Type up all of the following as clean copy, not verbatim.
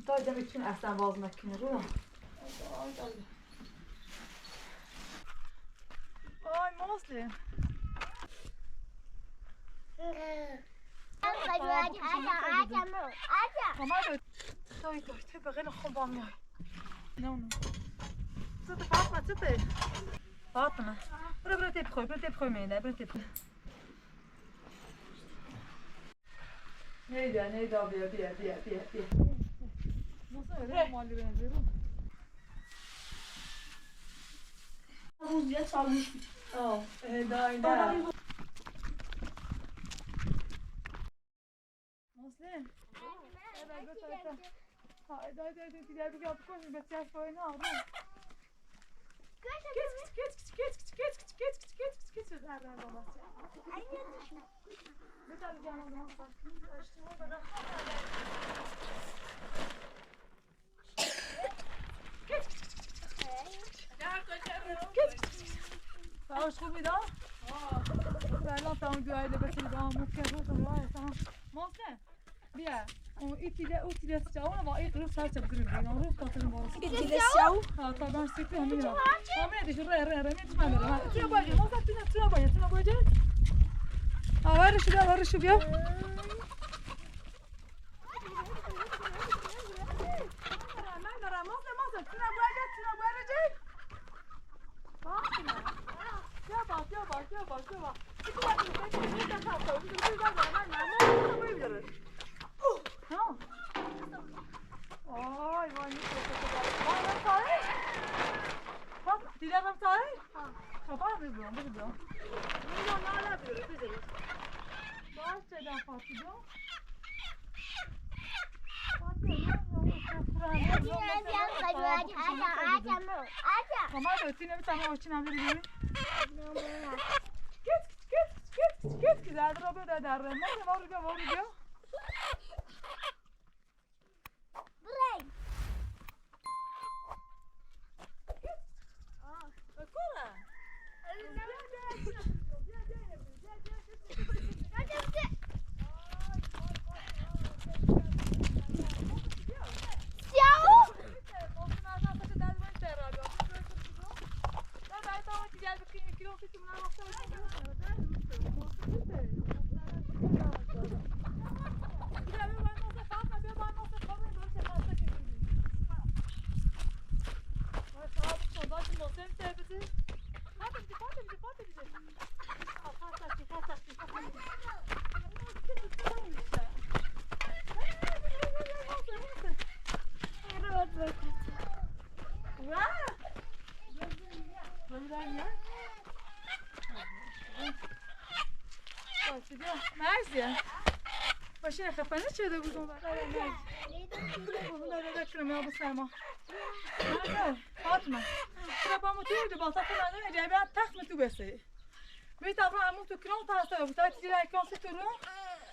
تا اینجا میتونی اصلا باز نکنی رو آی مسلم توی بغیر خوب با میای نه چطور فاطمه چطور فاطمه برو تیپ خوی میده برو تیپ نیدا بیا نصر مالی بنزیرو اون زیاد سالش دا مسلم دای دیگر بگم بکنی بسیارش با اینا رو فرش خوبی دا؟ الان تا اون جایی لباسی دا ممکن بود تمام محسن بیا اون ایتی دست جاو و این روز سر چپ گریم بیان روز کاتون باز ایتی دست جاو ها تا دان سیتی همین را همین دیش ره میتونم برم تو باید محسن تو باید آوارش بیا من دارم محسن تو باید جی بیا آی وای دیدم ساری؟ خبر میبرم نه بذاری باشه در خاطی دو ماما دوتی نمیتونم آچی نمیدونی؟ کت که در رو بده در رمه ما رو بیا مرزیه باشه خفنه شده بود اون وقت نه کنم یا بسرما فاطمه چرا با مو توی باطا کنه نه جایبه تخم تو بسه می تا همون تو کنم تا هسته بود تا چیزی کانسی تو رو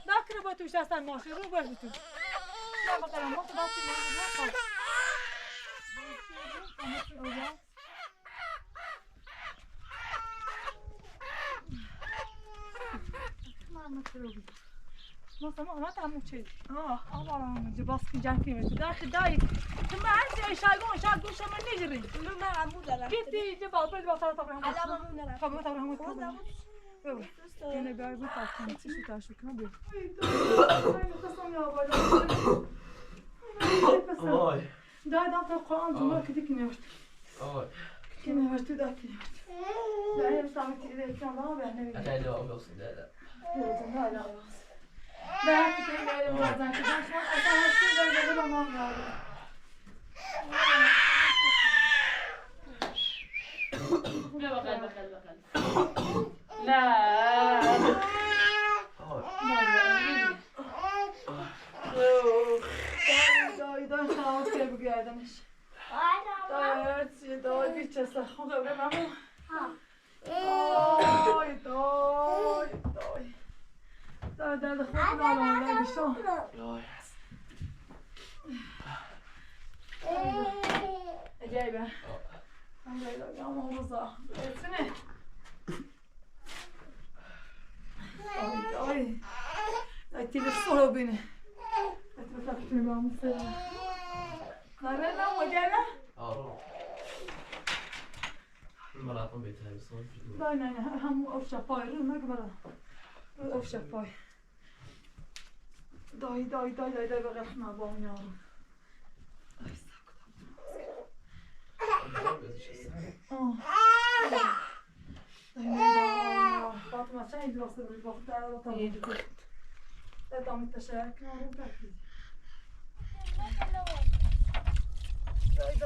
نکنه با توش هستن ماشه رو برد تو نه بقیرم ما تو باطی ما ما تموم چی؟ آوارم جباس کی جاکی میشه دای تو من شاگون شما نجری من عمو دارم کیتی جباس تا هم علاممون دارم خب تا هم ببر اینه بیای بود تا چی تاشو کنم بیا قسم یا بالا دای تا قرآن جمعه کدی کی نوشت کی نوشت تو دای کی نوشت دای سامی تیره کام با نه خیلی آبوس داره ده که این بازن که داشت من اصلا هستی داره با ما میاره بخل لا دای خواهد که بگردمش دای بیچه سخون دوره ممو دای درد خود نالان بشون عجیبه الحمدلله اما روزا بسنه دای تیل صلو بینه اتبه تبتونی با همون سرم داره نموجه آره مراتم بهتره بسیار دای نه هم افشا پای رو نگه برای افشا پای دای بغل ما با اون یارو دای فاطمه چه این درسته بری باخت در رو تا بود دام تشکر کنم تکلیف دای خیلی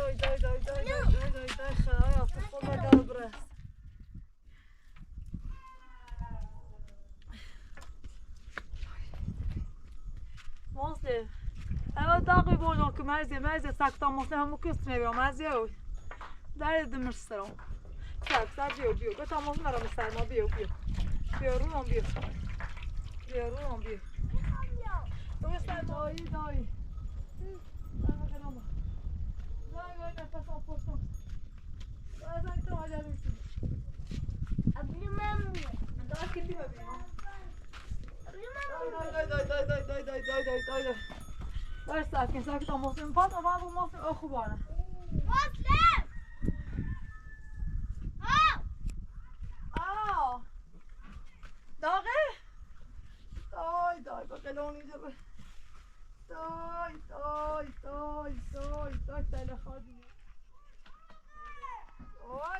خود در برست ماسه اما داغی بودم که مرزی ساکتا ماسه همو کست میبرم مرزی اوی در دمش سرم سر بیو گتا ماسه مرا سرما بیو رو هم بیو تو سرما دای نفسم پشتم دای تو عجله میشی ابلی ممنون دای کتی ببینم ابلی ممنون دای دای ساکت ماسه پات اول ماسه خوبانه مسلم داغه دای بقلونی جبه دای تله خادی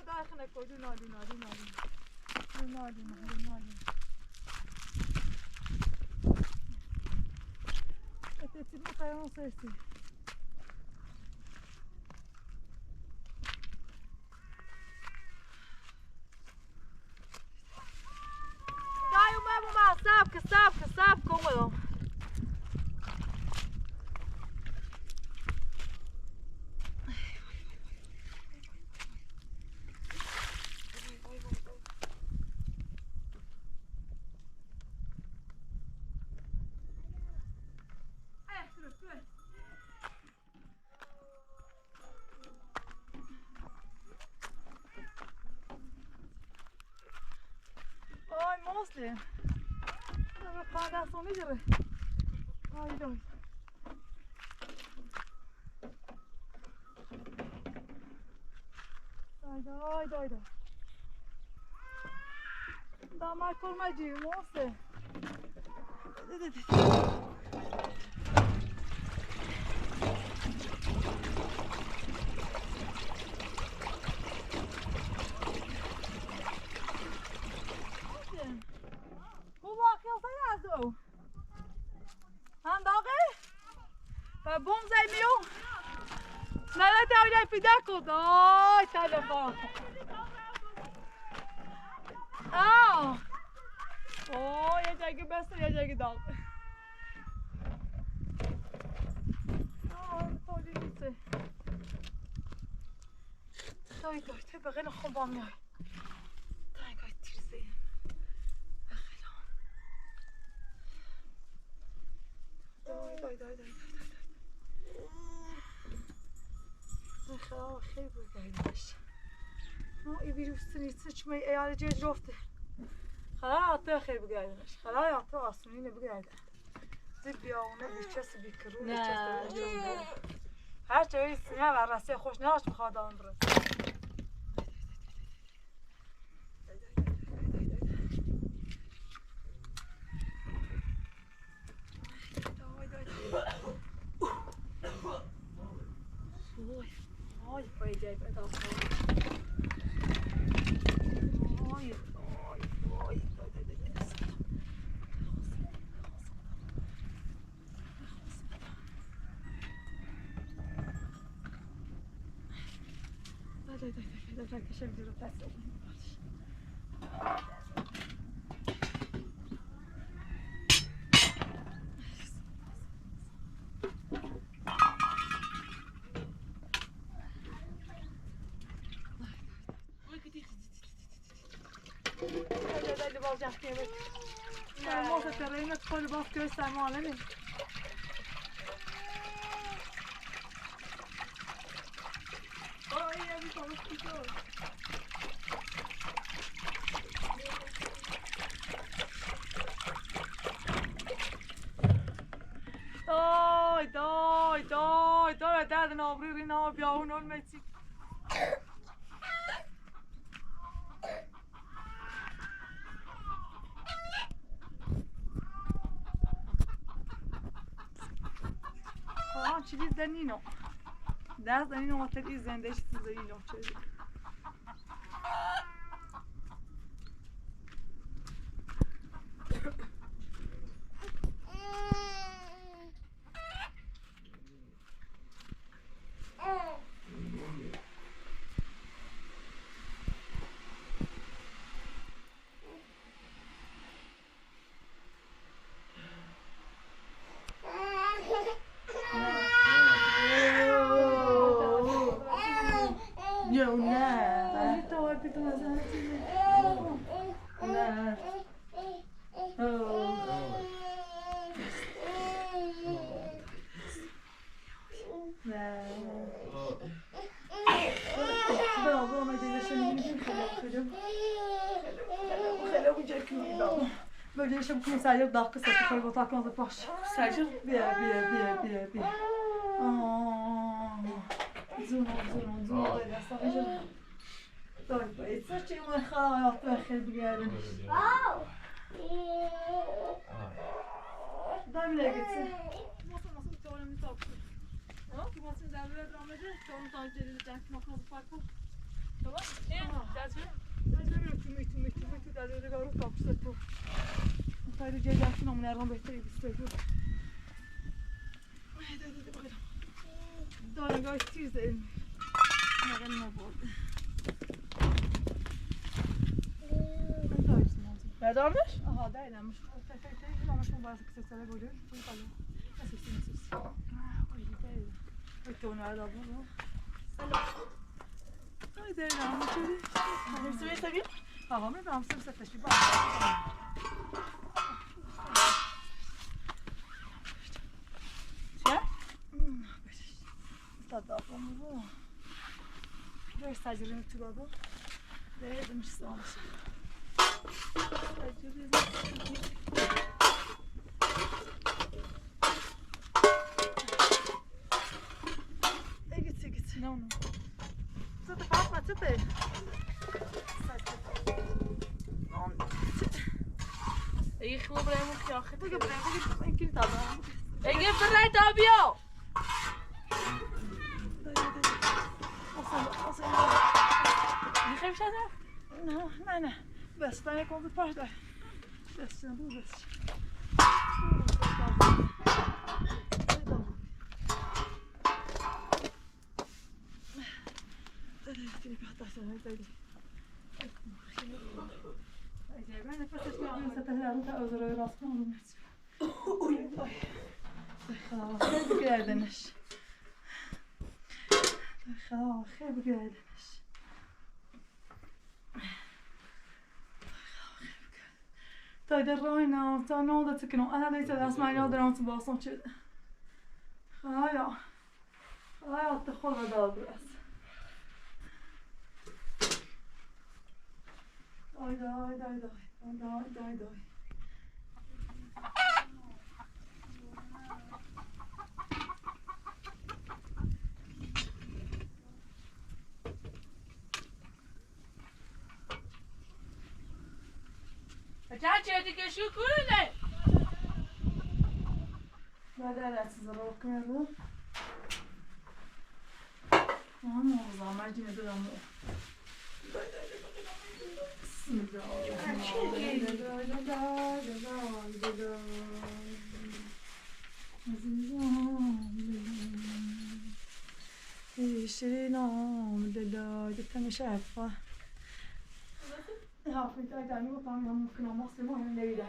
دای خنه کوی دو نادی اتتی بخیران سرسی دای اومد سب کن بدم Ay Muslim. Ama kadar sonu gibi. Ay. Ay. Damar kurmacıyım Muslim. Hoe wacht je al zo? Aan dagge? Bij bom zijn we jong. Nou, dat hou jij pedekeld. Oh, telefoon. Oh, je zegt best en je zegt dat. Oh, dat is niet zo. Dai, te begin nog gewoon bang. Dai, ga je tirzen. دای خیلی بگیرش ما ای ویروس نیست چه می ایال جز رفته خلاص خیلی بگیرش خلاص تو آسونی نبگیرد زی بیاونه بیچس بیکرو نه هر چیزی سینه و راسته خوش نهاش بخواد آن برد Ay, poi già è dopo. Ay. Dai, che c'è il giro pezzo. Dai, balcak gibi. Ben mosa tereyime koyu bak gösterme alemi. Ay ya bir balık tutuyor. Dai, ما درد نابری رینا بیا اون میتی چیزی زنینو دست زنینو وقتی زنده چیزی زنینو چیزی Bölgeşim kum sadece dakika satı koy bataklandı baş. Sadece bir. Zoom öyle sadece. Doğru bayit. Saçı mı hayat ve xeyr bigerin. Damla gitsin. Nasıl çoğunluğu taptı. Tamam, nasıl devre dramede çoğunluğu takip edilecek makası farklı. Tamam? Gerçi. Tümü devre garu taptı tu. Hayır cezasını ama nereden beter istiyor. Hadi bakalım. Daha gayet güzel. Nereden ne bu? Verdarmış? Aha değilmiş. Tefekte ama şu bazı kısımlara görüyor. Bu kalıyor. Nasıl? Ay değil. Öte onu nerede bu? Ay değil ama şöyle. Hepsi ve tabii. Hava mı? Ben size teşekkür ederim. Tadavım bu. Böyle saçlarını tuladım. Değdim işte olmuş. Git. Ne onu? Zaten kalkma çıtı. اگه خوب برای که آخه بگه این تدام. اگه برای دابیو میخوایم شده؟ نه بس تنه کن پاش دار بس بو بس Ben nefes etmiyorum. Zaten herhalde özür rastlandım. خیلی بگردنش خیلی بگردنش تا در راه نام تا ناده تکنم انا دیت دست من یاد دارم تو باسم شده خایا تخول بدار برس دای چه دیگه شو کنه بعد از رو کنم اما زمان جنه دارم شیرینام دلای دتم شفا حافظ دادنی و فهمیدم ممکنه ماست ما هم نمیده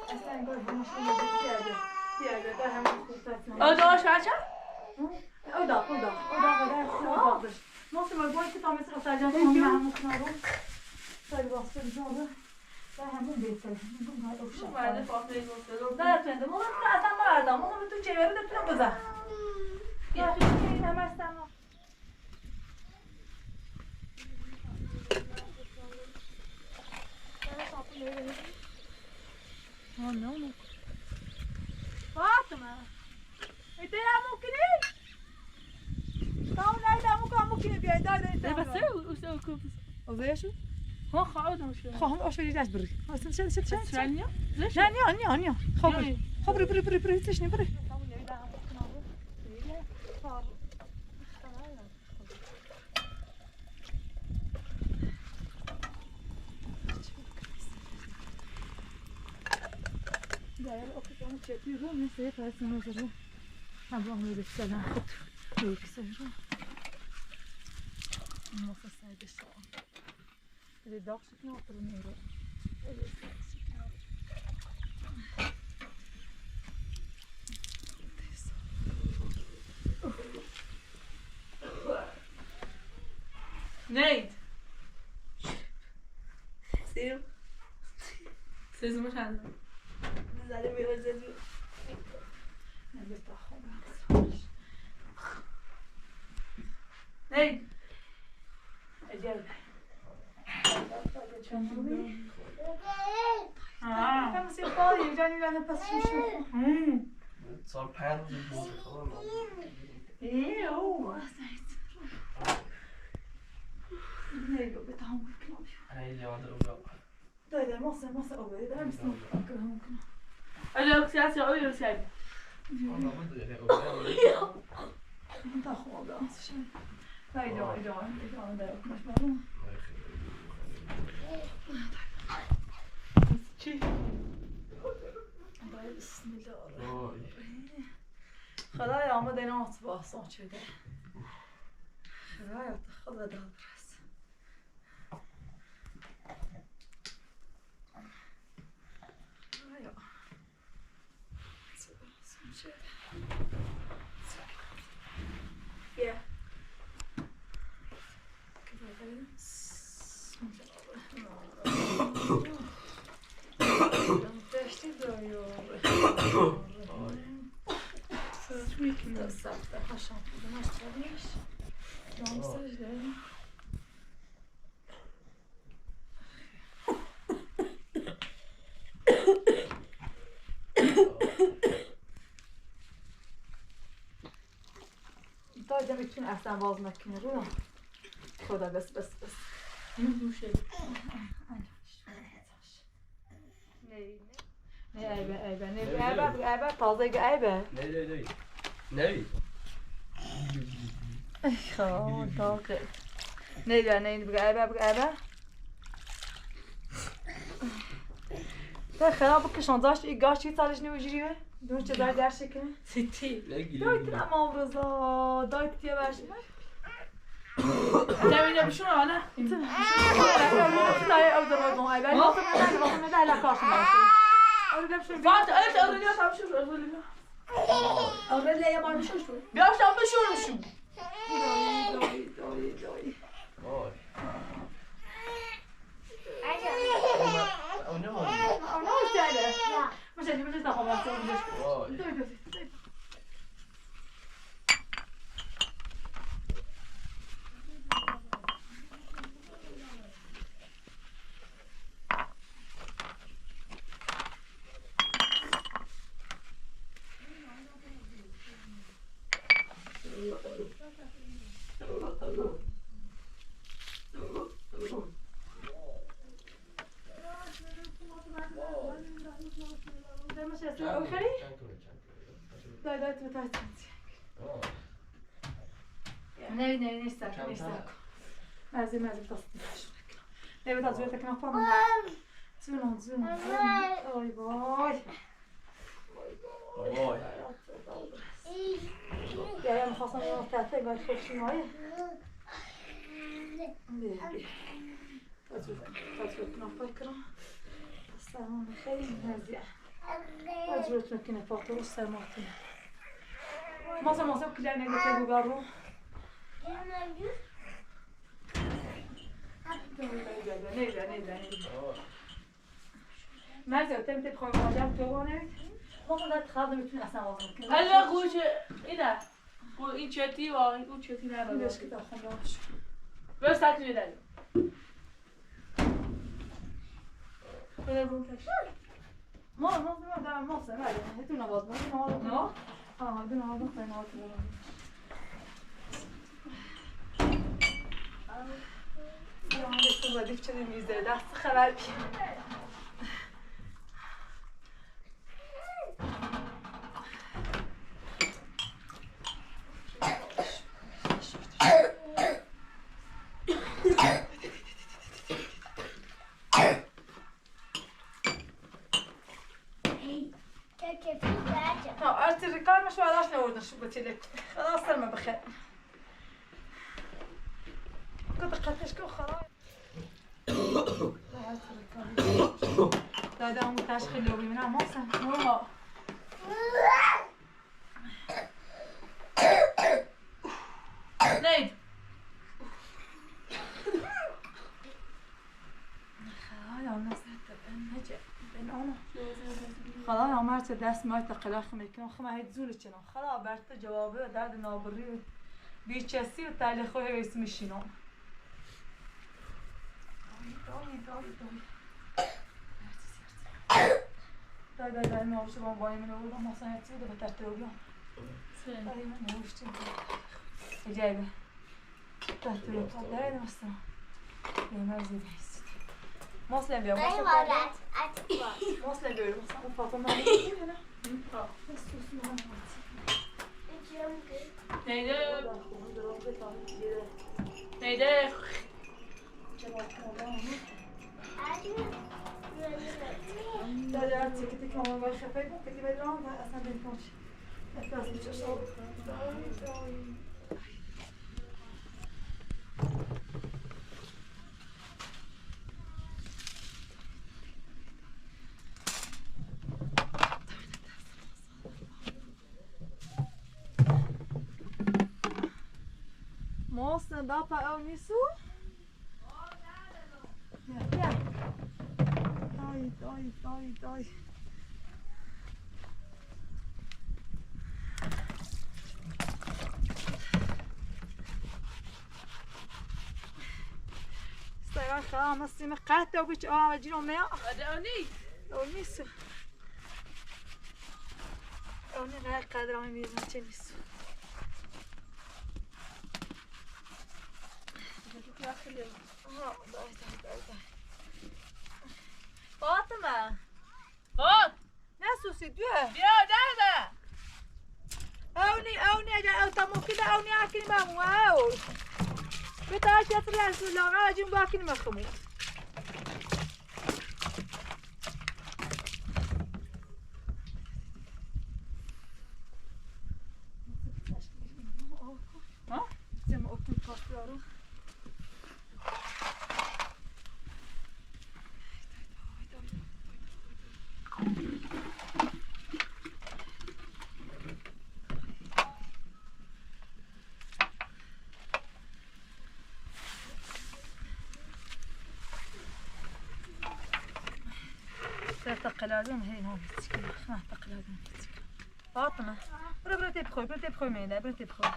اصلا انگار همشون بیاده در همون خوبت آداش بچه؟ اودا خوب ماست ما باید که تا مثل سرجان همون ممکنه رو سری واسه بزنه در همون بهتره مرده فاطمه گفته رو نه تنده ما اصلا مردم ما تو چهره نتونم بزن این همه استم Oh no. Fatima! E te amo, querido? وزيشو ها خواهد شو خواهم آشوری دست بری اصلا شد ثانية ليش نه خبری بری تشنی بری Değerli okudum çekiyorum. Neyse yaparsın o zaman. Ablam öyle selam kut. Öyle seviyorum. Masa saydı şu an. Bir dağ çıkına oturuyorum. Öyle نيد سير سير مش عندنا نزل بيوزد نيد اجل كم سيقاي جاني لأنا بس شو صار بان خلاص ايه هو نيجو بتعمل كلام انا اللي عند الأوراق ده مصر أول ده بس ممكن اجل سياسي او يرسل والله ما ادري يعني أوراق انت أخو ده شيء لا يجوا ده مش معلوم شي بسم الله خلاص يا عم ده ناس باصون شده خلاص خلاص ده برس Yeah. طيب ده بتكون أحسن باز مكينة رو خدا بس نموشه نه عیبه تازه عیبه نبي خب داغه نه بگه عیبه ده خراب بکشان داشت ای گاش چی سالش نمیجریه دون چه دار درشه کنه ستي دایت اما امروزا دایت تیه برش تعمل بشنو انا لا اقدر اقوم عيبه لا لا كاش فات قلت اوريدي صار شو اوريدي يا ما مش شو بيعرف تعمل شو او نو انا مش تعرف مش تاخذ نه استاك مازال تصديق لا بتعرف تزويتك نفهم زون باي باي يا مخاصم يوم ثلاثة قاعد تخش معايا تزويتك نفهم كرا السلام خير هذه تزويتك كنا فاطر السلامات ما كل أنا قلت له قارو ماذا تم تدخل مواجهة توانت؟ ما قدرت تخاطب بتون أصلا وزنك. هلا قوش إذا قو إن شتي وإن شتي نعم. ليش كده خلاص؟ بس تاكل ده. ولا بنتش. ما ده ما سمع يعني هتونا وزن هتونا وزن هتونا وزن فين وزن ردیف چه میزه دست خبر بی ارتي الركاب مش بعرفش نورد شو قلت لك خلاص سلمى بخير كنت قتشكو خلاص لا ده هم تاش خلوي منها موسم ماما نيد خلاص يا مرت دست ما تقلاخ میکنم خم هیچ زولی چنم خلاص برت جوابه درد نابری بیچسی و تعلیق های اسم شینم دای نوشته با وای من رو مثلا هیچ بود به ترتیب دای من نوشته اجازه ترتیب تا دای مثلا بیمارزی بیست مسلم بیا مسلم بیا مثلا فاطمه نه نيده نيده لا تيكتي كمان ما خفيف تكتي بدران اصلا بنتوش اساس بتشرب Moça, dá pra eu nisso? Ai. استغفر خلاص نصي مقاته وبيش اجينا ماء ادوني او nisso او نغير قادرة من بيزن nisso فاطمة فوت ناسو سيدوه بيا دادا اوني اجا او تمو كده اوني اكل ما واو بتاعش يطلع لا اجي باكل ما خمو ها زي اوكل باستورو تقلادون هي هون مسكينة تقلادون مسكينة فاطمة برا تبخوي ميلا برا تبخوي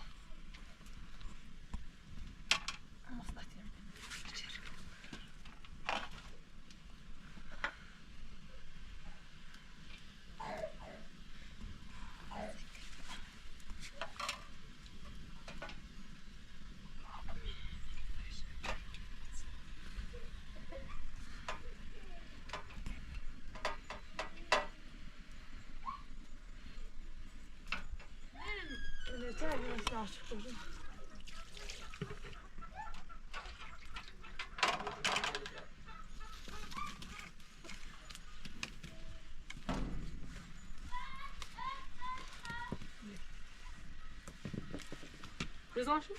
بزن شو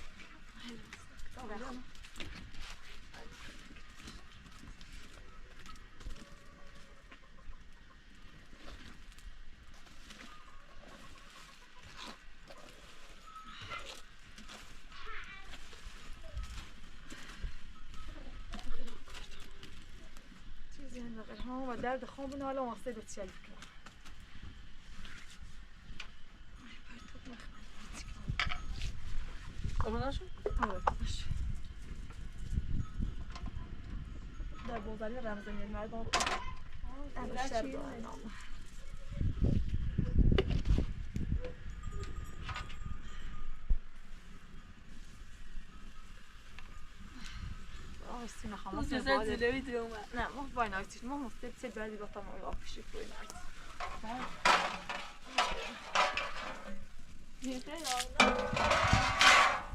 چیزی نگه ها و درد خوابون حالا واسه به چیل کنم بزن شو باش در بوزاری رمزن یه مردم بیشتر دارن آسیم نه تو خلاص چه نه زلوی تو اومد نه ما وای نایتش ما مستت چه بعدی با تمام آفیشی کوی نایت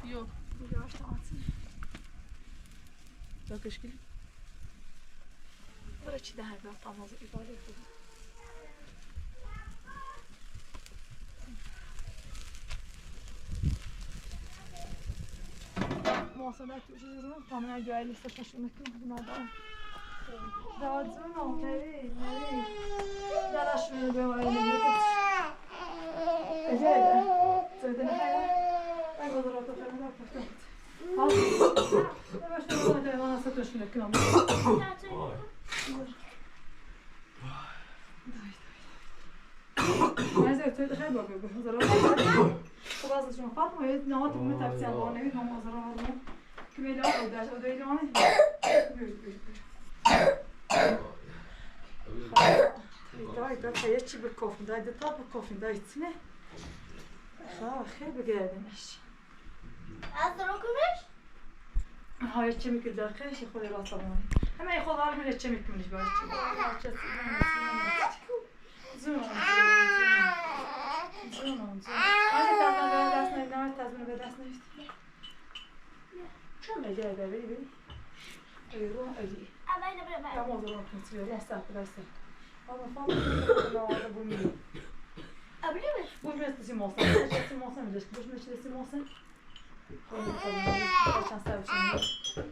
یو یواش تماسین با کشکلی برای چی ده با تمام ایواره بود مواصلات وجودنا طبعا جاي لسه شاشة بنادم دادزونو نري دلاش من بماي نمكتش اجل زودنا حاجة ما قدرت أفهمها فهمت باش أنا ما نسيتش الكلام عايزة تقول خير بقى بهزر خلاص شو فاطمة يد نوات متى بتسأل أنا يد هم زرار كميلا أو داش أو دايل يعني داي حياتي بالكوفن داي طاب بالكوفن داي تسمع خير بقادنش أتركمش؟ هاي تشمي كل دقيقة ياخذ راسه موني أما ياخذ عارف من تشمي كملش باش زون أنا تعبنا بدأسنا النار تعبنا بدأسنا شو ما جاي ده بيبي أيوه أجي أبين أبين يا موضوع كنت لا ساعة لا ساعة أنا فاهم لا أنا بقول أبين بوش مش تسي موسم مش تسي موسم ليش بوش مش تسي موسم عشان سوي شيء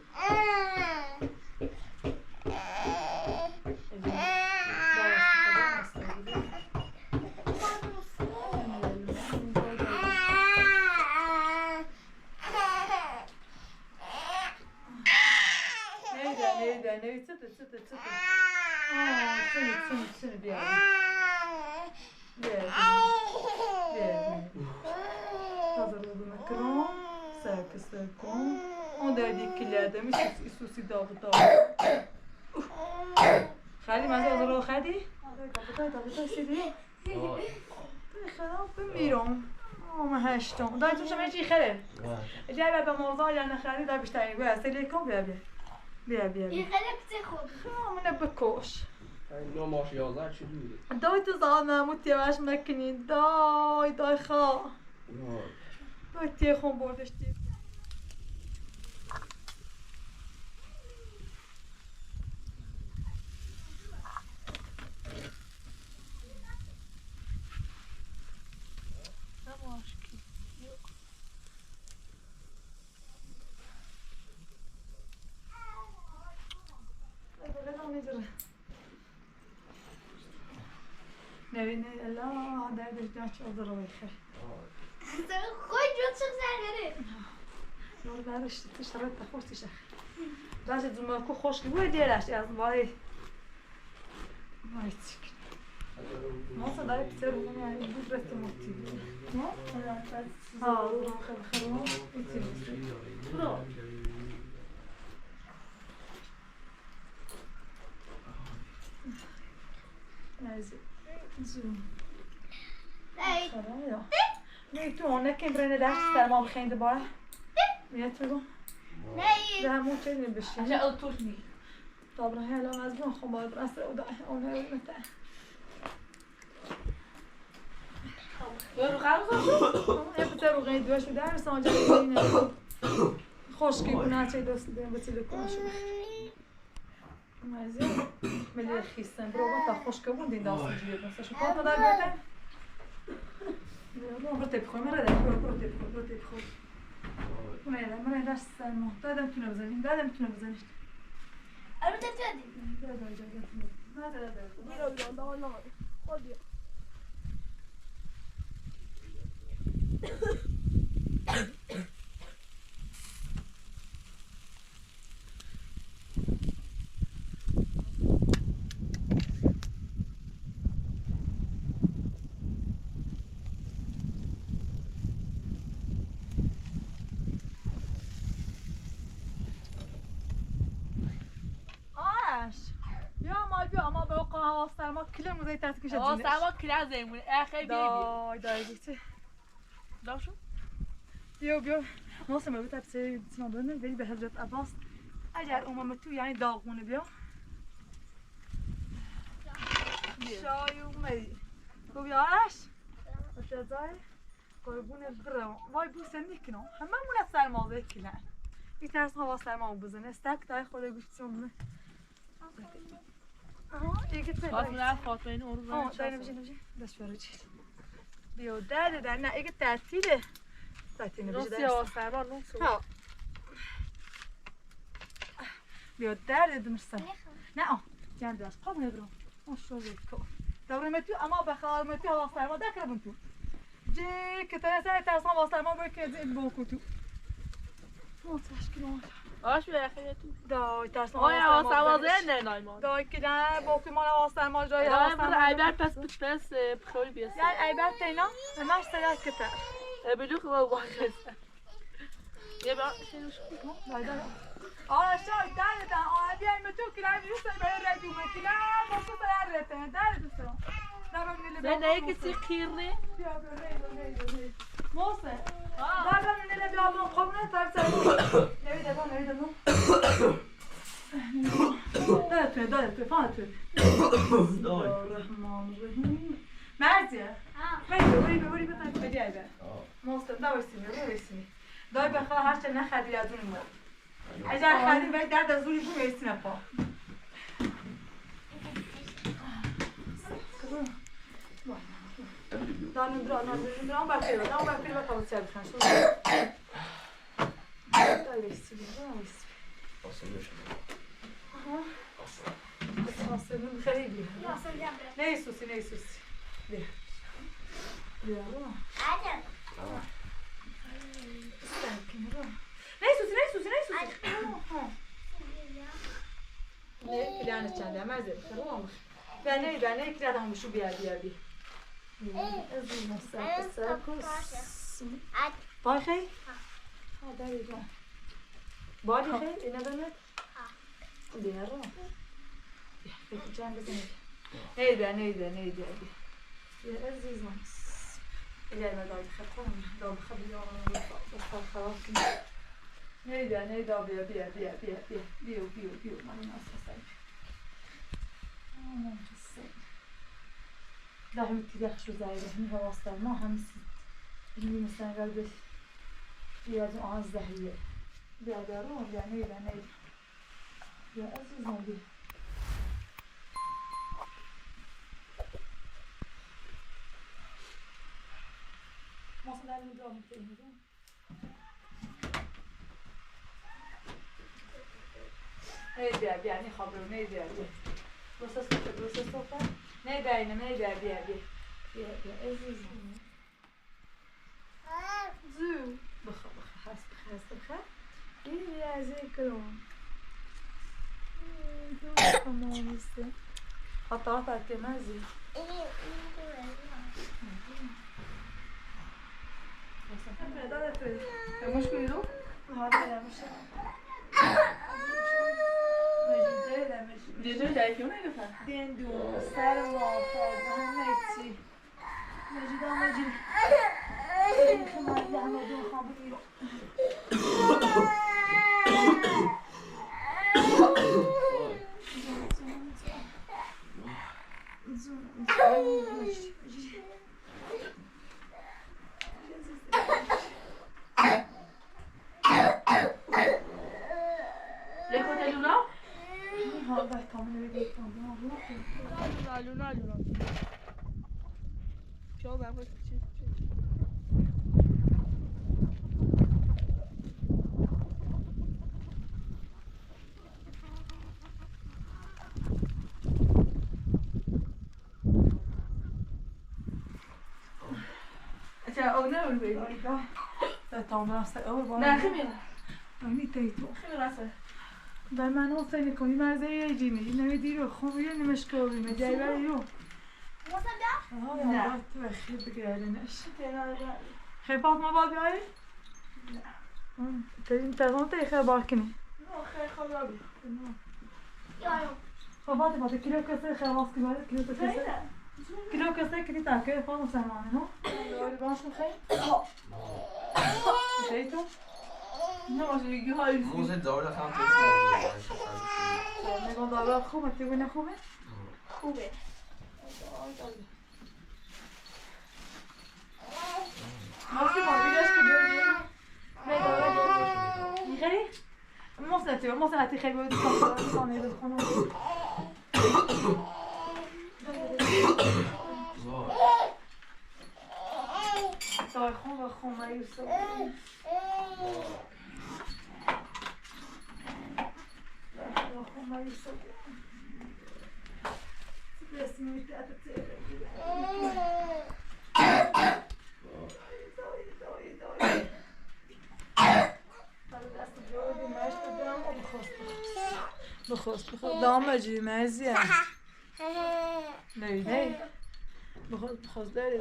نبي ست سنة بيعمل هذا المكرون ساكون on دادي كل هذا مش يسوسي ضاغط خالي ما زال خالي ضاغط سيدي خلاص بميرون ما هشتم داي تو شو ماشي خلل جايبه بموضوع يعني خالي دا بيشتري بس ليكم بیا يخليك تاخد من بکش نو ماشي يلا شو دوده دای تو زانم و تیوش مکنی دای خواه دای تیه خون بردش تیه نبینه الله دردش جان چه ضروري خير خوي جوت شخص غريب نور دارش تشرب تخوش شخ داشت زما کو خوش کی بود دیراش از وای تیک ما صدای پتر اون یعنی بود رست موتی نه ها خیلی برو زوم Nej. Ja. Nu tog hon kan bränna där så man kan inte bara. Vet du vad? Nej. Det här mot dig بشین. عشان أطولني طب راح يلا مزبوط خمار راس وضع اون متى. برو خلاص يا بترو غيد واش دار سان جايين. خوش كي كنا شي دوست بتلكم شو. مازال ملي خيسن برو تا خوش كبون دين داس جيب بس شو فاضل دار بده. برو تبخو مرة ده برو تبخو. مرة داش سلمى دادم تونه بزنیم دادم تونه بزنیم أنا بتتودي. یا ما بیا اما به قهوه سرما کل موزه تاسکش آه سرما کلا زیمونه آخه بیبی دای دیگه داشو بیا موسم بود تبصره سنادونه ولی به حضرت عباس اگر اومد تو یعنی داغونه بیا شای اومدی خوبی آرش؟ باشدای؟ قربونه برم وای بوسه نیکنم همه مونه سرمازه کنن میترسم هوا سرما بزنه استک دای خورده گوشتیم دیگه تو فاطمه فاطمه این اون رو دای نبیشه دست برو چید بیو در نه اگه تعطیله تعطیل نبیشه نوسی هوا سرما نوسی بیو در دمرسن نه جان داشت قابل برو ماشاءالله دوره متو اما بخار متو هوا سرما دکرم تو جی که تنسای ترسم هوا سرما باید که این باکو تو متشکرم آش به اخیه تو دای ترسم هوا سرما نه نایمان دای که نه باکو ما هوا سرما جای هوا هوا سرما سرما ایبر پس بخوری بیست یعنی ایبر تینا همش سیاد کتر بلو خواه واقعا یه بار شنوش دای آره شای دایدن آره بیای متو که نمیشه برای ردیو متینا باکو سر رته دای دوستم نه نه کسی خیر نه موسه دارم اینه بیامون قبله ترسه نمیده داره فان تو رحمان رحیم مرزیه بری بتای بدی ایده موسه دارسینی دای بخواه هرچه نخدی از اون مورد اگر خدی باید درد از اونی بو میستی نپا دانم برخیره بخواه سر بخنش دای بیستی آسمون خیلی نه سوسی بیا نه کلیانه چنده مزه بیا کلیانه هم بشو بیا از این مسافر بای خیلی؟ داری جان بای خیلی؟ اینه بمید؟ بیا رو بیا جان بزنید نیده بیا عزیزم ایلی ما داری خبرم داری خبری آنم بخواه خراب کنی نیده بیا من این آسفه سایی آنم جسد ده همیتی دخش رو زایده همی هواستر ما همیسی اینی مثلا قلبش بیا از اون آن زهیه بیا دارون بیا نیده بیا عزیزم بیا مثلا اینجا میتونیم بیا میخوام رو بیا بسه صفحه بیا عزیزم زو بخواه هست بیا عزیزم دوست مامسته حتی که مزی مشكلة له؟ هذا مش دیدو دایکیون نگفتن دندو سر وافد همه مجید خمال همه دو خابطی رو لونا شو بعمل چی اچھا او نه اون بگی تا تامراسته او با نه خیلی اینی تیتو خیلی راسته در من اون سری کنی مرزه یه جینی نمیدی رو خوب یه نمشکل بیمه جایی برای رو نه تو خیلی بگردنش خیلی باید ما باید بیایی؟ نه تازم تا خیلی باید کنی نه خیلی خواب رابی خب باید کیلو کسه خیلی باید کنی کیلو کسه کنی تاکه خواهم سرمانه نه؟ باید باشم خیلی؟ خیلی تو؟ نماشه دیگه های موزه داره هم نگاه داره خوبه تو نه خوبه؟ خوبه. ماسی ما بیدش که بیاریم میخری؟ موسی نتی خیلی باید خانه بخونم دای خون و خون یوسف خون یوسف بسمی تاته بخواست دام بجی مزیه نه بخواست داری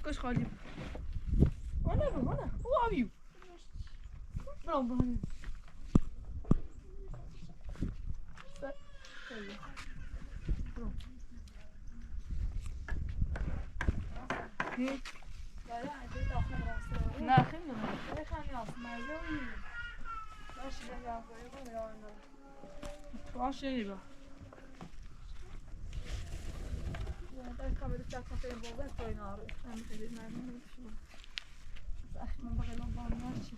کاش خالی انا who are you برام نه خیلی نه خیلی آسمایی باشه بگم باشه با در کامل جات کنیم باز تو اینا رو همین ممنون شما من بغلم بانیاش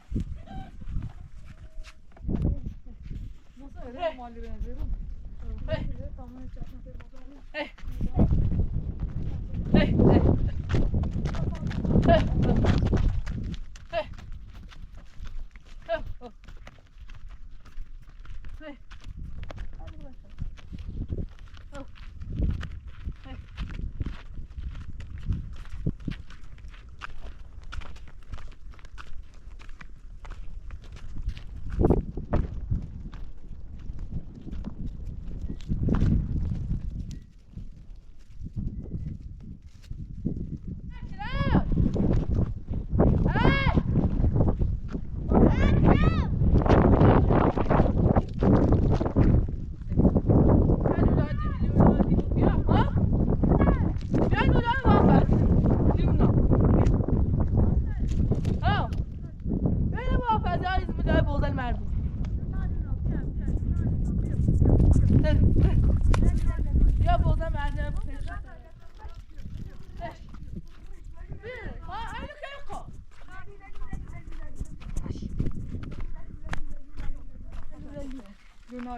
مثلا مالی بنزیرم تمام جات کنیم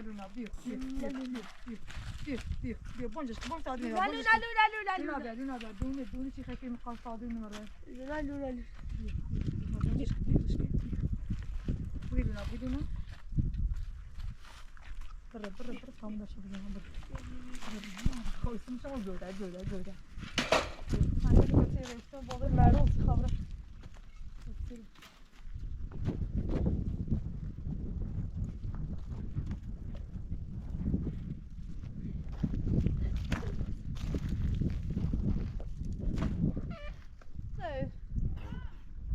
Luna, viu? Viu? Bom, já bom tá dentro. Luna, Duna, se requer me calçar do número. Luna. Luna. Para, tam da şuraya bak. Koysun sana göre. Hani bir televizyon balı mer olsun kavra.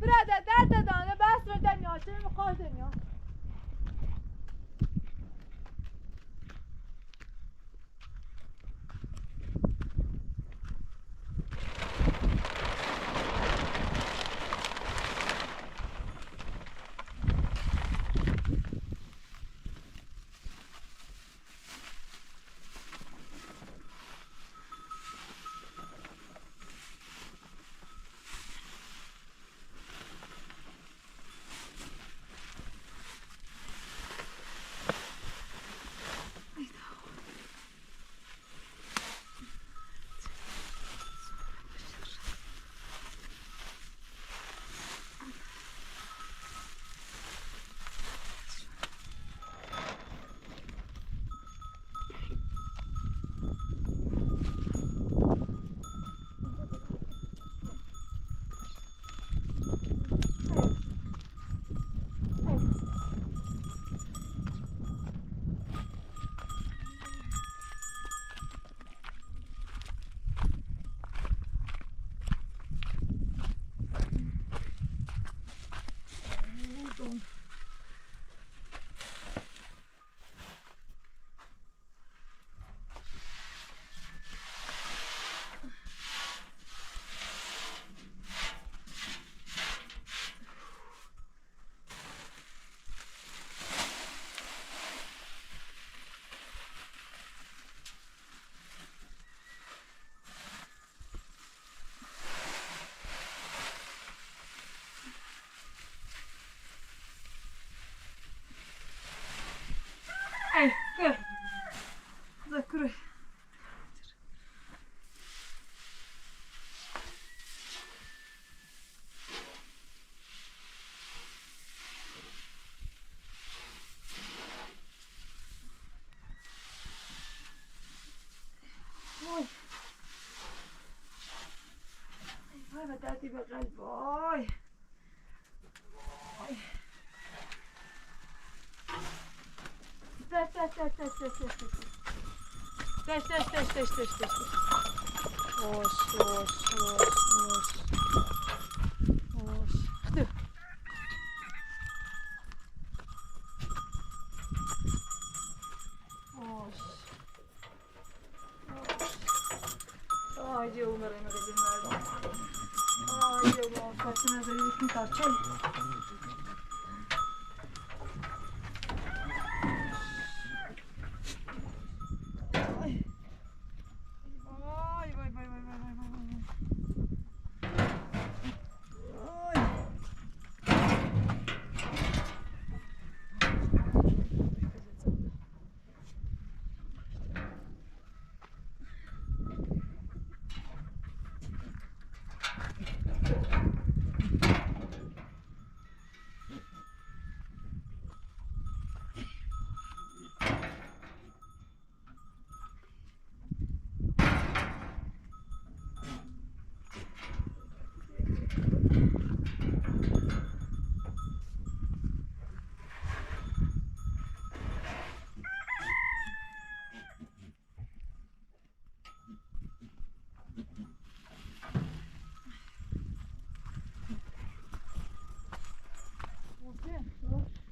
Burada dert adamı bas verden ya, seni mi koydun ya? متعتي بقلب واي تش تش تش تش تش تش تش تش تش تش تش تش وش وش وش وش وش خدو وش آه جو مرة مغزي مردم آه جو ما فاس نظری بکن ترچل وای وای وای وای وای وای وای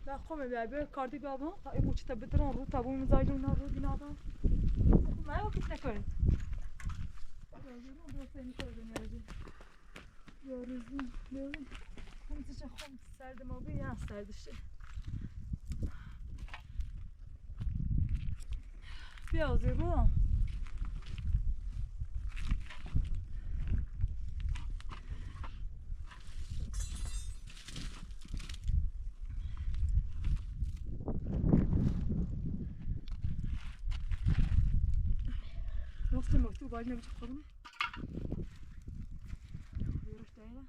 لا قوم بيعبي كاردي بابا تا موچ تبترون رو تابو مزاجون رو بنابا ما هو كنت نكون يا رزين بيوي خمسة خمس سرد ما بي يا سردشه بيازي بو وقتی مکتوب باید نمیشه خودمه بیارش دایره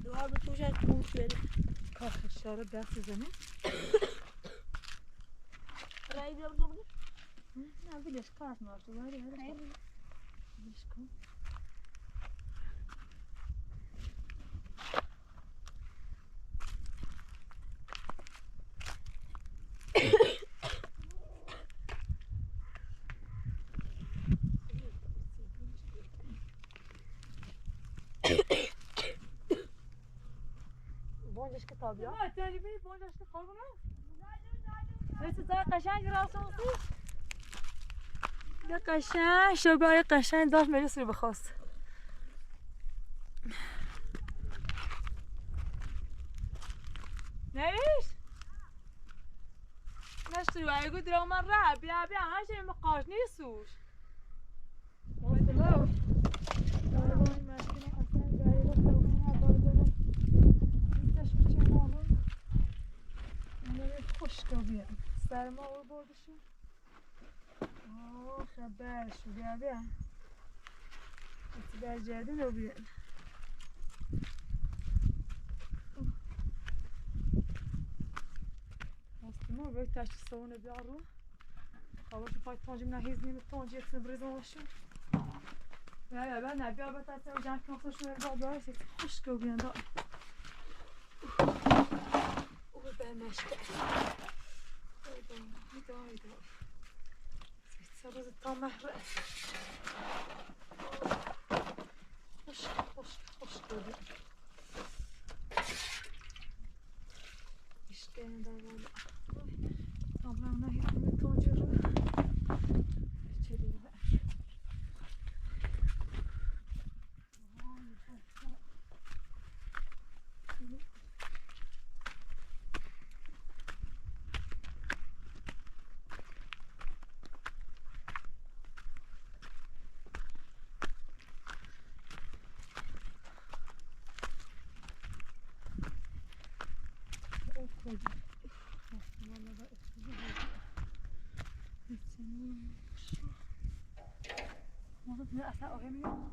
دوار به توش از توش بده کاخ اشاره دست زمین رای بیار دوباره نه بیلش کارت ناشته باری بیلش کن بونجش کتاب یا؟ نه تریبی بونجش که خورونه؟ ویسه زای قشنگ راسونسی؟ یه قشنگ شبه های قشنگ داشت مریض رو بخواست نویش؟ نشتری و ایگو درام من را بیا بیا هنچه مقاش نیستوش باید لو خوشگاه بیام سرما او بردشو آه خبرشو بیا بیا بیا جدید رو بیان ما باید تشتی سوانه بیا رو خوابشو پای تانجیم نهیز نیمه تانجی اتنه بریزم باشو بیا بیا نه بیا بیا تشتی جنگ کنساشو بیا بیا خوشگاه بیان دا مشکل ایدا روز تا مهره خوش بودی اشکه در بالا کامرم نهیدیم تاجه رو چه دیگه خودی والا با افتاده ما تو اصلا آقای میگم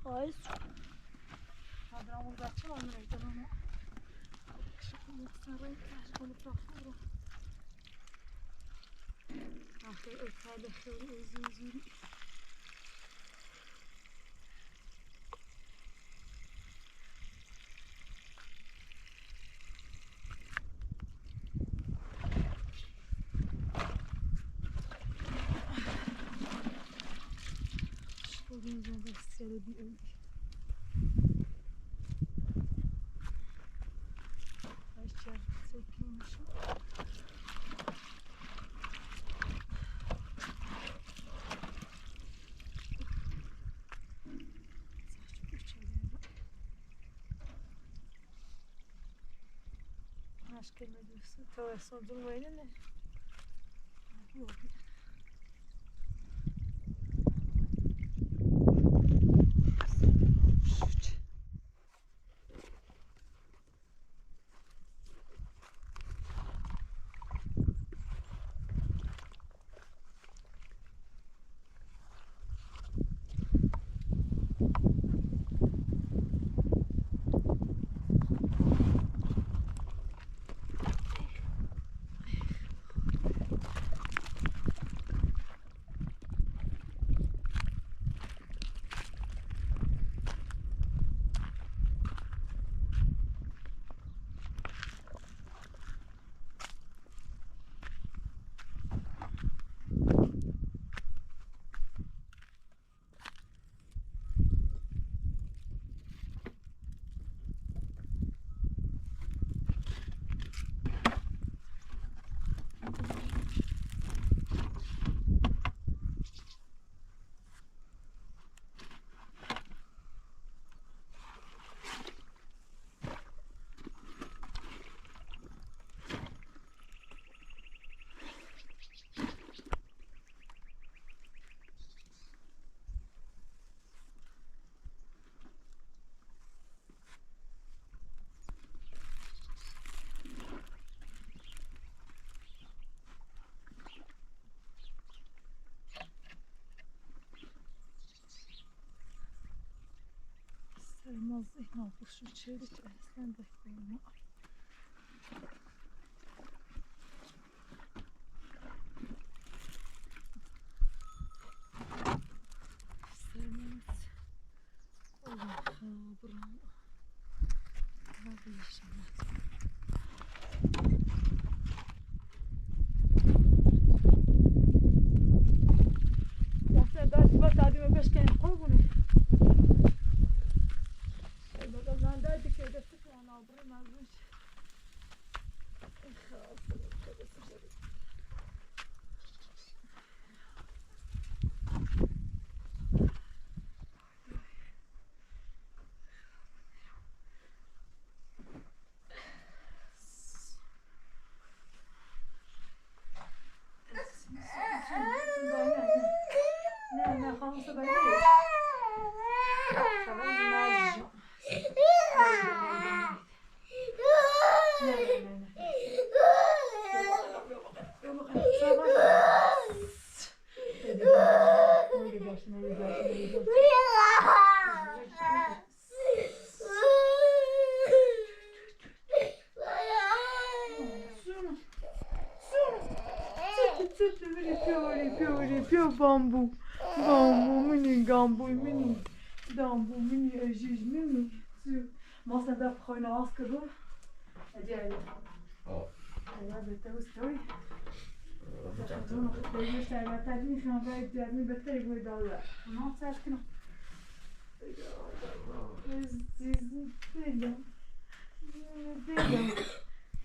خواهیز حاضرم اون بچه من میگم اما شکل مسترین تشکل پرافون رو آخه افتاده خیلی زوری bugün de size bir öyle. Aşağı çekilmişim. Saç geçelim. Aşk ediyorsun. Tavaya sordurmayın ne? Yok. Saymaz ihmal bu şu çelik aslan da koyma. Saymaz. Allah buram. Vazgeçmez. Aslında daha tadime başka koybunu. Ben de dikeyde sıkılan aldırım azmış. Ne خلاص بدي خلاص ناجي bambu, bambu mini, gambu mini, dambu mini, aziz mini. ما صدق خوينا عسكرو اجي انا بتوستوي تاخذون خديش على تاني خان بايد جابني بتري بيدالا ما ساكنه زيزيدا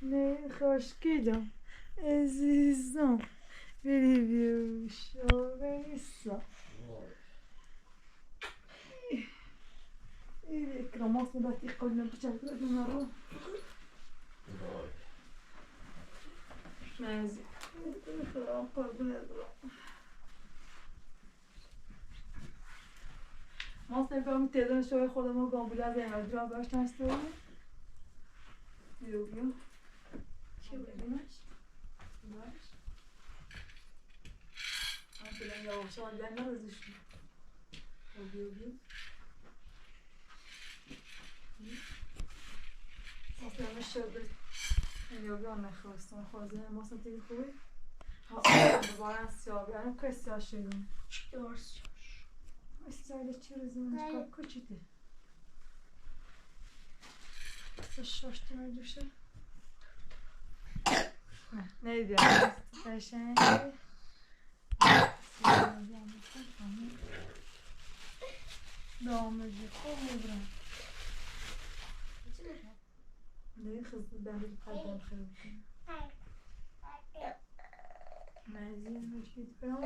ne hoş geldin azizim very şoveysa كرامات نبات يقولنا بتاعت المرة مازي ما سنفهم تیزن شوی خودم رو گامبولی از این را باش نشته بیو بیو چه ببینش باش من فیلم یواش آن دن نرزش بیو بیو ما فیلم شده بیو بیو نخواستم خوازه ما سنتی خوبی ما فیلم ببارن سیابی هنو که سیاه شدیم استایل چی رو زمانش که کچیده شاشته نجوشه نه دیدیم قشنگ دامجی خوب میبرم نه خیلی دمجی قدم خیلی بکنم مرزی نشید برام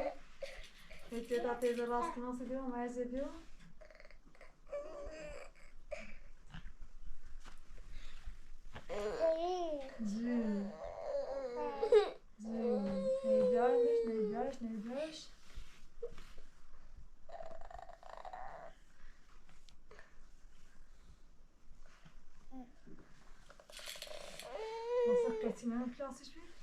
هیچی تا تیز راست کنم سیدیم مرزی بیو زو نمیبیارش مثلا قطعی منو کلاسش بید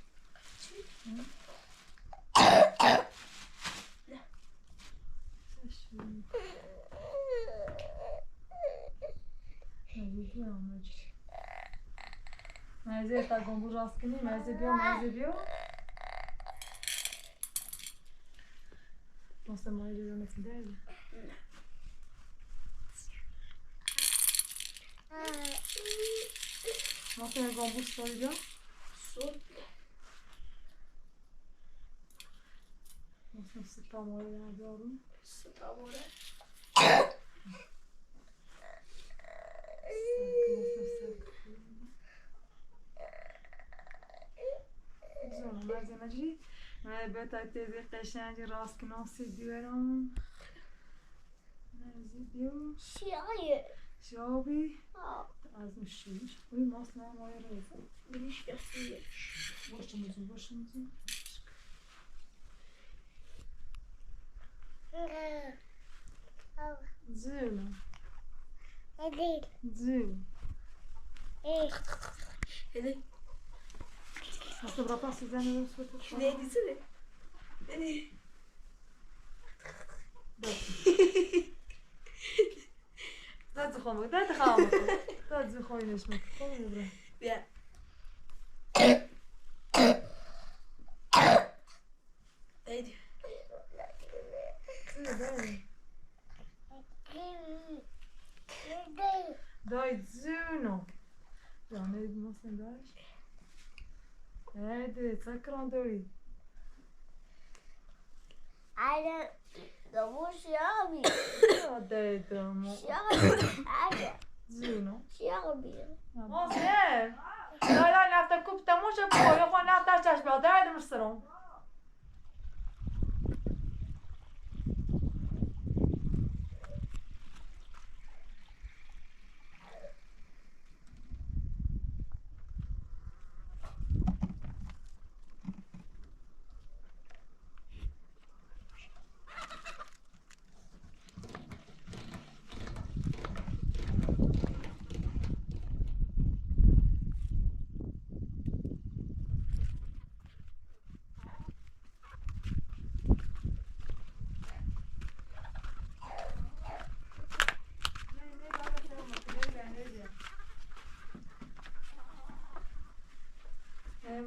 مرزی تا گمبو راست کنی مرزی بیو مثل مایی جدا مثل درده مثل گمبو سوری بیا مثل ستا مایی در بیارون مرزی مجری بتا تیزی قشنگ راست کنم سیدی برام مرزی بیو شابی از اون شیش اوی ماست نه مای ریزه بلیش کسیه باشم زیلا زیل هلی اصلا برا پاسی زنه رو سوتو نه دیسه نه داد خواهم داد زخواه نشمه خواه میبره بیا ایدی دای زونو جانه اید ماسن داشت ایدی سکران داری Eine, da muss ich auch دای درمو wieder. زونو Scherbier. ماسن دای نفته کوب تموشه بخواه خواه نفتش چشم بیاد دای درمسترم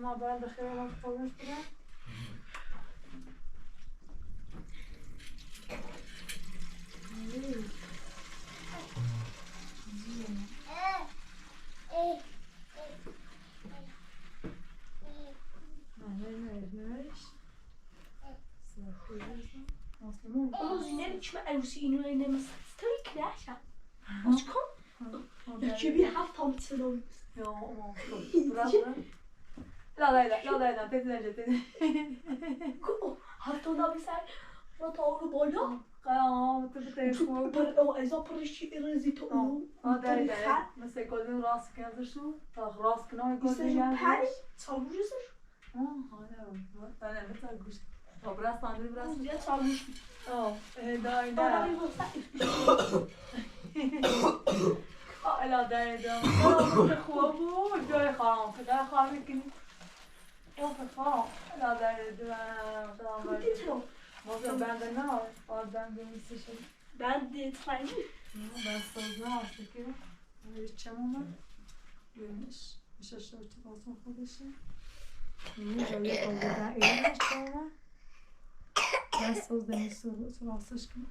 ما بعد بخیر ما خودمش بدم نه چه عروسی اینو نمیست استوری کلاشم چیکار چی هفت هم سلام یا ما لا تیزی هفت هم بسر و تا اونو بالا قیام تو بتیخو بر او ایزا پرشی ارزی تو اون داری مثل کلین راست کردشو تا راست کنای کلین ایسا پنی سالو جزر آره مثل گوشت برای ساندویچ برای اونجا چالش دایده الا دایده خوب بود جای خواهم پدر خواهمی کنی اوه خواهم الا دایده موضوع بنده نه باز بنده میسیشه Ben de trying. ben sözlü artık ya içeceğim ama görmüş şaşırtıp olsun kardeşi böyle kavgadan eğlenmiş sonra ben sözlerini sorasız kim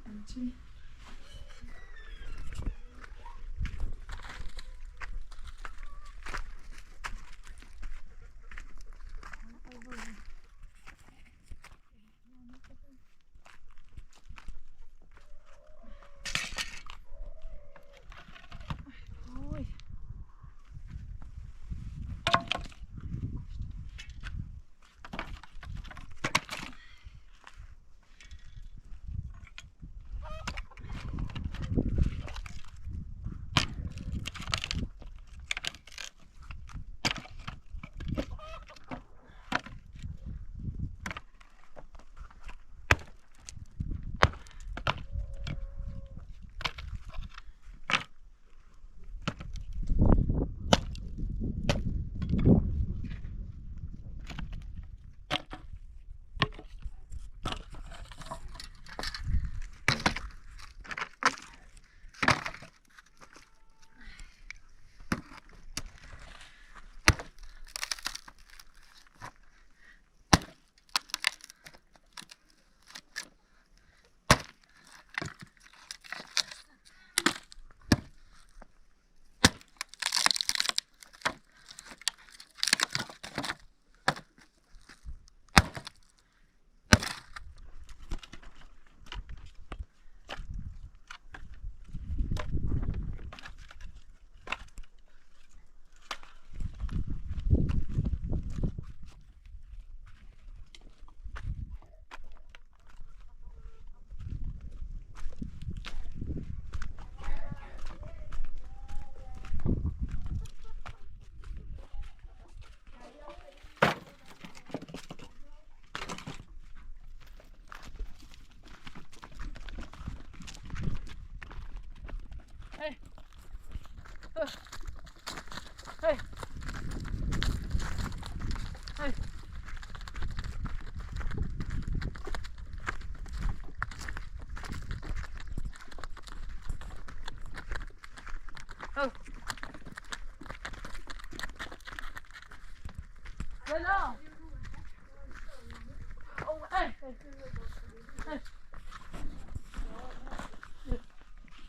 Selam.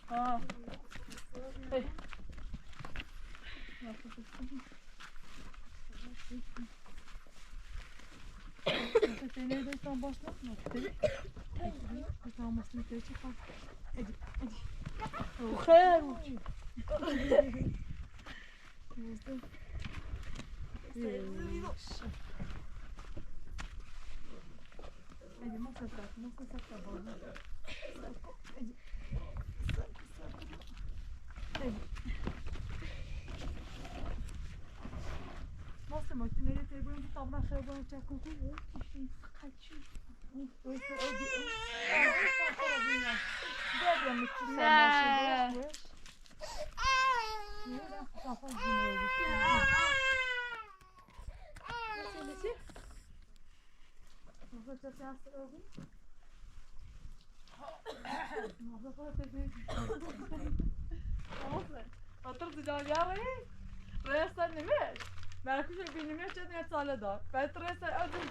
Ha. Hey. Nerede sen başlatma. Tamam, masını çek. Hadi. Hayır. Hadi masa tak bana. Hadi. Nossa, mas tu nereye telefonu bir tabla şarabını çakıldı. Kaçıyor. Öyle öyle. Dobra, my tu są nasze wiesz? Nie, zachodzi może to teraz robi? Może to też Może. Otur dünyaya Reysen demiş. Belki şey benim yaşadığım yer sağladı. Ben Reysen ödüm.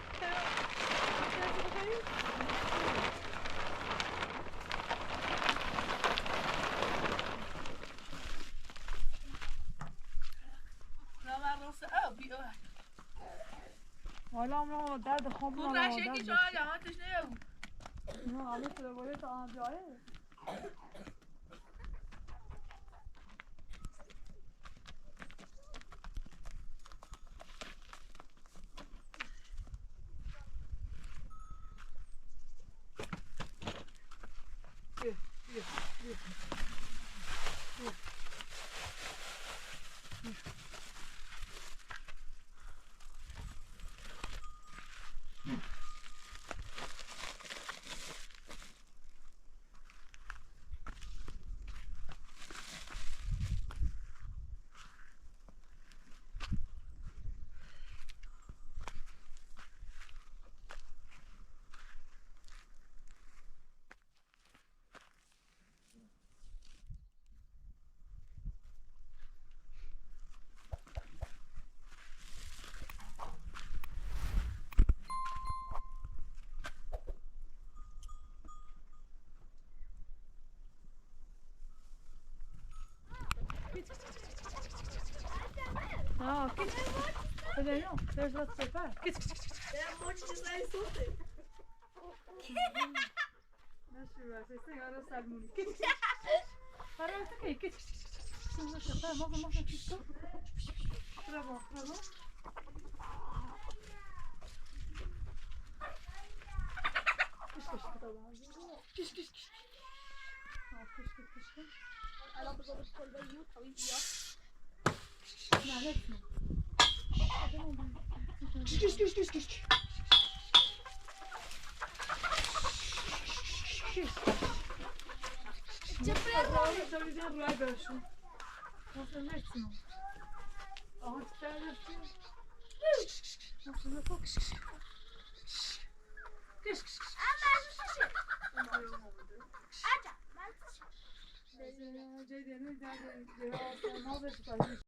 Hala ama derdi hamla Bu ama raşe ki جای آتش نیو نه حالا تو روایت آنجایه Öyle yok. Sevgiler sefer. Git. Ben moçu sayı sote. Nasıl var? Sen ara salmonu. Git. Para ötü ki git. Şimdi sefer mama git. Bravo, bravo. Kış kış kış Allah. Kış kış kış. Kış kış kış kış. Ala bu da kolda yut tabii ya. Lanet mi? Kış kış kış kış. Çıplak söyleyeceğim buraya görüşüm. Nasıl ne etsin o? Aha çıkarırsın. Nasıl ne çok? Kış. Ceyden'in